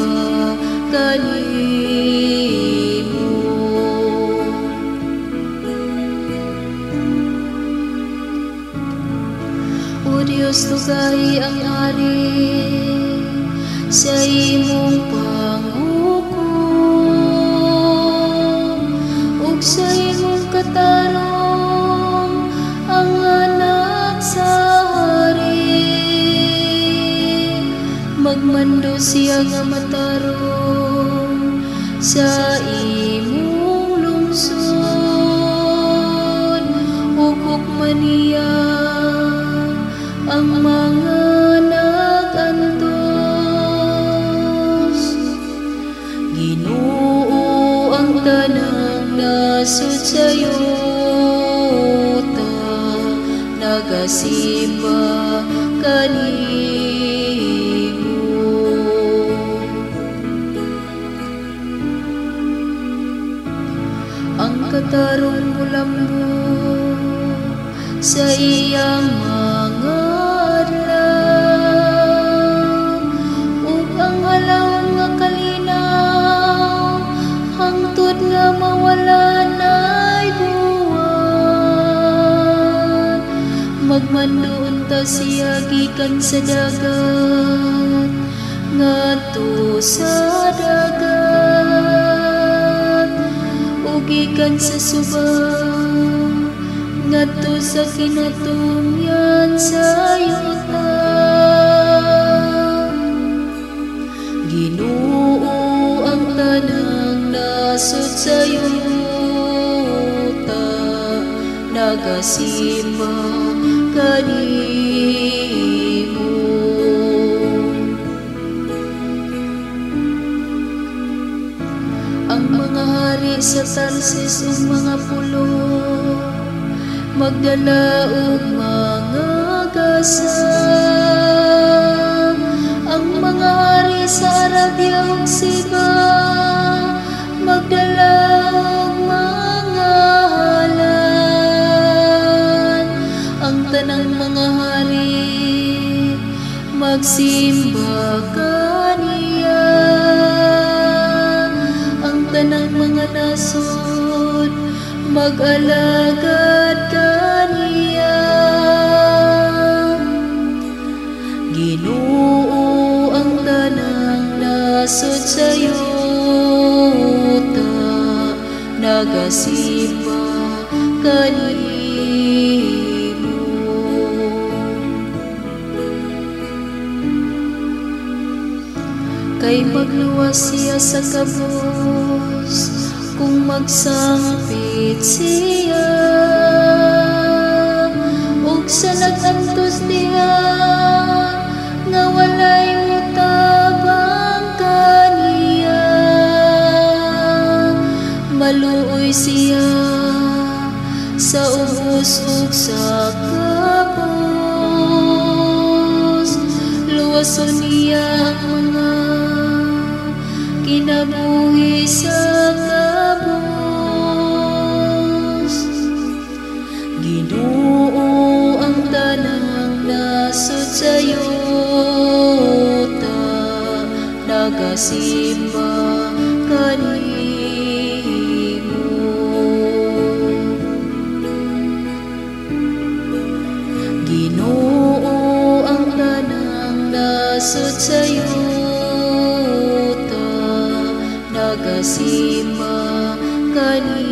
nagasimba kanimo. O Diyos, tugay ang ari sa imong panghukom, ug sa imong katarong ang anak sa hari. Magmando siya nga matarong sa imong lungsod, ug hukman niya ang mga nagantos. Ginoo, ang tanang nasud sa yuta, nagasimba kanimo. Ang katarong mulambot sa iyang mga adlaw, ug ang alawon nga kalinaw hangtod nga mawala na'y buwan. Magmando ta siya gikan sa dagat ngadto sa dagat, ug gikan sa subang ngadto sa kinatungyan sa yuta. Ginoo, ang tanang nasud sa yuta, nagasimba kanimo. Ang mga hari sa Tarsis ug mga pulo magdala og mga gasa. Ang mga hari sa Arabia ug Siba magdala og mga halan. Ang tanang mga hari magsimba kaniya. Ang tanang mga nasod mag-alagad kaniya. Ginoo, ang tanang nasod sa yuta, nagasimba kanimo. Kay magluwas siya sa kabos kung magsangpit siya, ug sa nagantos diha nga walay mutabang kaniya. Maluoy siya sa ubos ug sa kabos, luwason niya ang mga kinabuhi sa kabos. Ginoo, ang tanang nasud sa yuta, nagasimba kanimo. Ginoo, ang tanang nasud sa yuta, nagasimba kanimo.